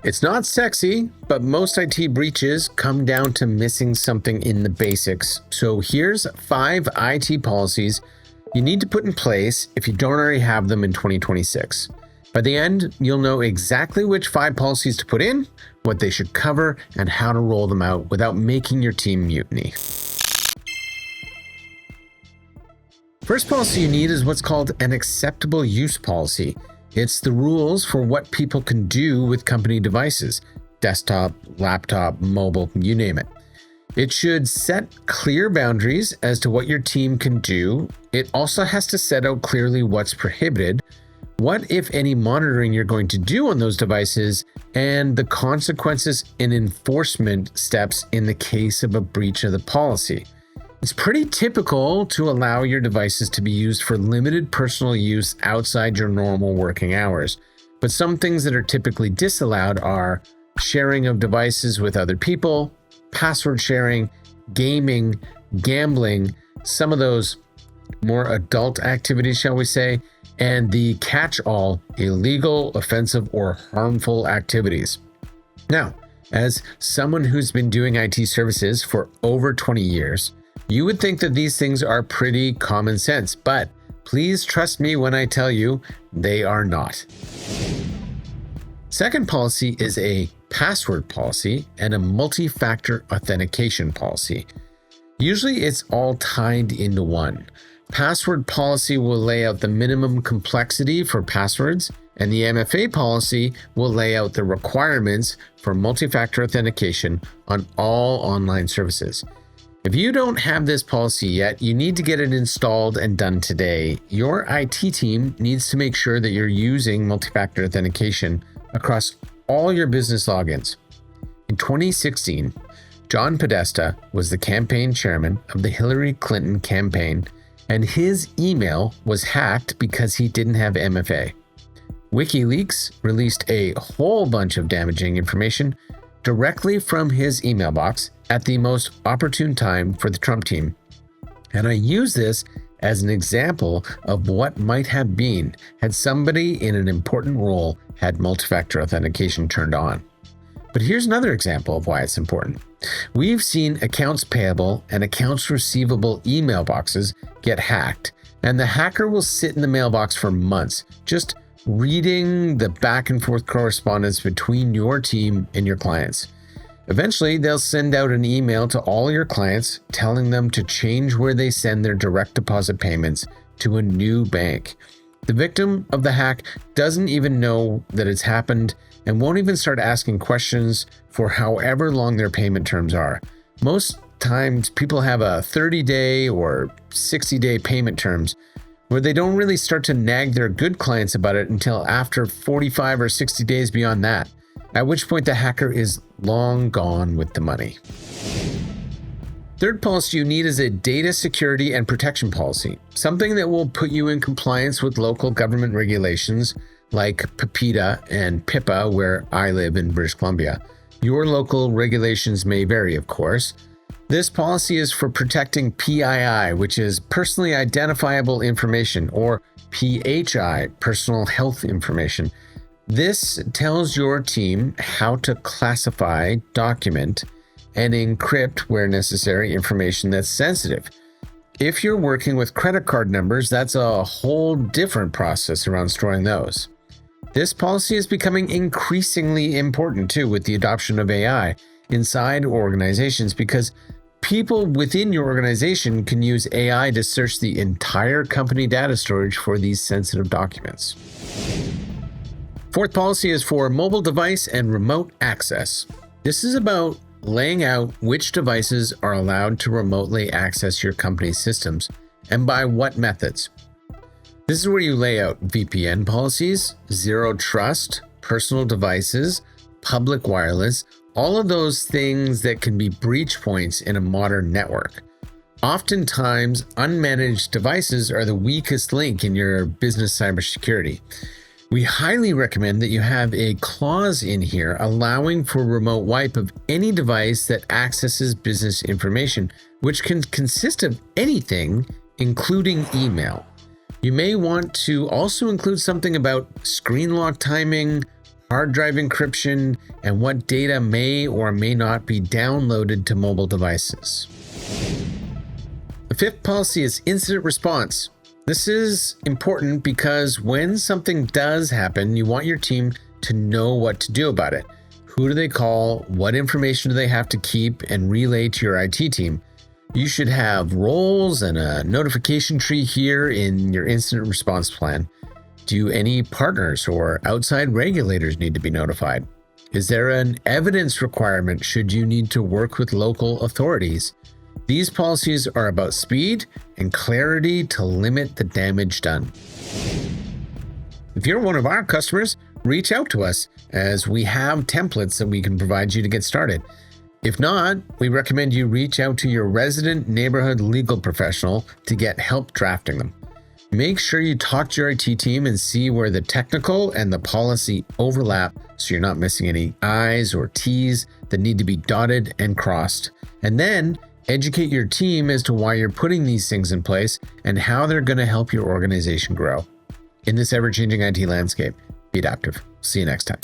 It's not sexy, but most IT breaches come down to missing something in the basics. So here's 5 IT policies you need to put in place if you don't already have them in 2026. By the end, you'll know exactly which 5 policies to put in, what they should cover, and how to roll them out without making your team mutiny. First policy you need is what's called an acceptable use policy. It's the rules for what people can do with company devices, desktop, laptop, mobile, you name it. It should set clear boundaries as to what your team can do. It also has to set out clearly what's prohibited, what, if any, monitoring you're going to do on those devices, and the consequences and enforcement steps in the case of a breach of the policy. It's pretty typical to allow your devices to be used for limited personal use outside your normal working hours. But some things that are typically disallowed are sharing of devices with other people, password sharing, gaming, gambling, some of those more adult activities, shall we say, and the catch-all illegal, offensive, or harmful activities. Now, as someone who's been doing IT services for over 20 years, you would think that these things are pretty common sense, but please trust me when I tell you they are not. Second policy is a password policy and a multi-factor authentication policy. Usually it's all tied into one. Password policy will lay out the minimum complexity for passwords, and the MFA policy will lay out the requirements for multi-factor authentication on all online services. If you don't have this policy yet, you need to get it installed and done today. Your IT team needs to make sure that you're using multi-factor authentication across all your business logins. In 2016, John Podesta was the campaign chairman of the Hillary Clinton campaign, and his email was hacked because he didn't have MFA. WikiLeaks released a whole bunch of damaging information directly from his email box at the most opportune time for the Trump team. And I use this as an example of what might have been had somebody in an important role had multi-factor authentication turned on. But here's another example of why it's important. We've seen accounts payable and accounts receivable email boxes get hacked, and the hacker will sit in the mailbox for months, just reading the back and forth correspondence between your team and your clients. Eventually, they'll send out an email to all your clients telling them to change where they send their direct deposit payments to a new bank. The victim of the hack doesn't even know that it's happened and won't even start asking questions for however long their payment terms are. Most times, people have a 30-day or 60-day payment terms where they don't really start to nag their good clients about it until after 45 or 60 days beyond that, at which point the hacker is long gone with the money. Third policy you need is a data security and protection policy, something that will put you in compliance with local government regulations like PIPEDA and PIPA, where I live in British Columbia. Your local regulations may vary, of course. This policy is for protecting PII, which is personally identifiable information, or PHI, personal health information. This tells your team how to classify, document, and encrypt where necessary information that's sensitive. If you're working with credit card numbers, that's a whole different process around storing those. This policy is becoming increasingly important too with the adoption of AI inside organizations, because people within your organization can use AI to search the entire company data storage for these sensitive documents. Fourth policy is for mobile device and remote access. This is about laying out which devices are allowed to remotely access your company's systems and by what methods. This is where you lay out VPN policies, zero trust, personal devices, public wireless, all of those things that can be breach points in a modern network. Oftentimes, unmanaged devices are the weakest link in your business cybersecurity. We highly recommend that you have a clause in here allowing for remote wipe of any device that accesses business information, which can consist of anything, including email. You may want to also include something about screen lock timing, hard drive encryption, and what data may or may not be downloaded to mobile devices. The fifth policy is incident response. This is important because when something does happen, you want your team to know what to do about it. Who do they call? What information do they have to keep and relay to your IT team? You should have roles and a notification tree here in your incident response plan. Do any partners or outside regulators need to be notified? Is there an evidence requirement should you need to work with local authorities? These policies are about speed and clarity to limit the damage done. If you're one of our customers, reach out to us as we have templates that we can provide you to get started. If not, we recommend you reach out to your resident neighborhood legal professional to get help drafting them. Make sure you talk to your IT team and see where the technical and the policy overlap so you're not missing any I's or T's that need to be dotted and crossed. And then educate your team as to why you're putting these things in place and how they're going to help your organization grow. In this ever-changing IT landscape, be adaptive. See you next time.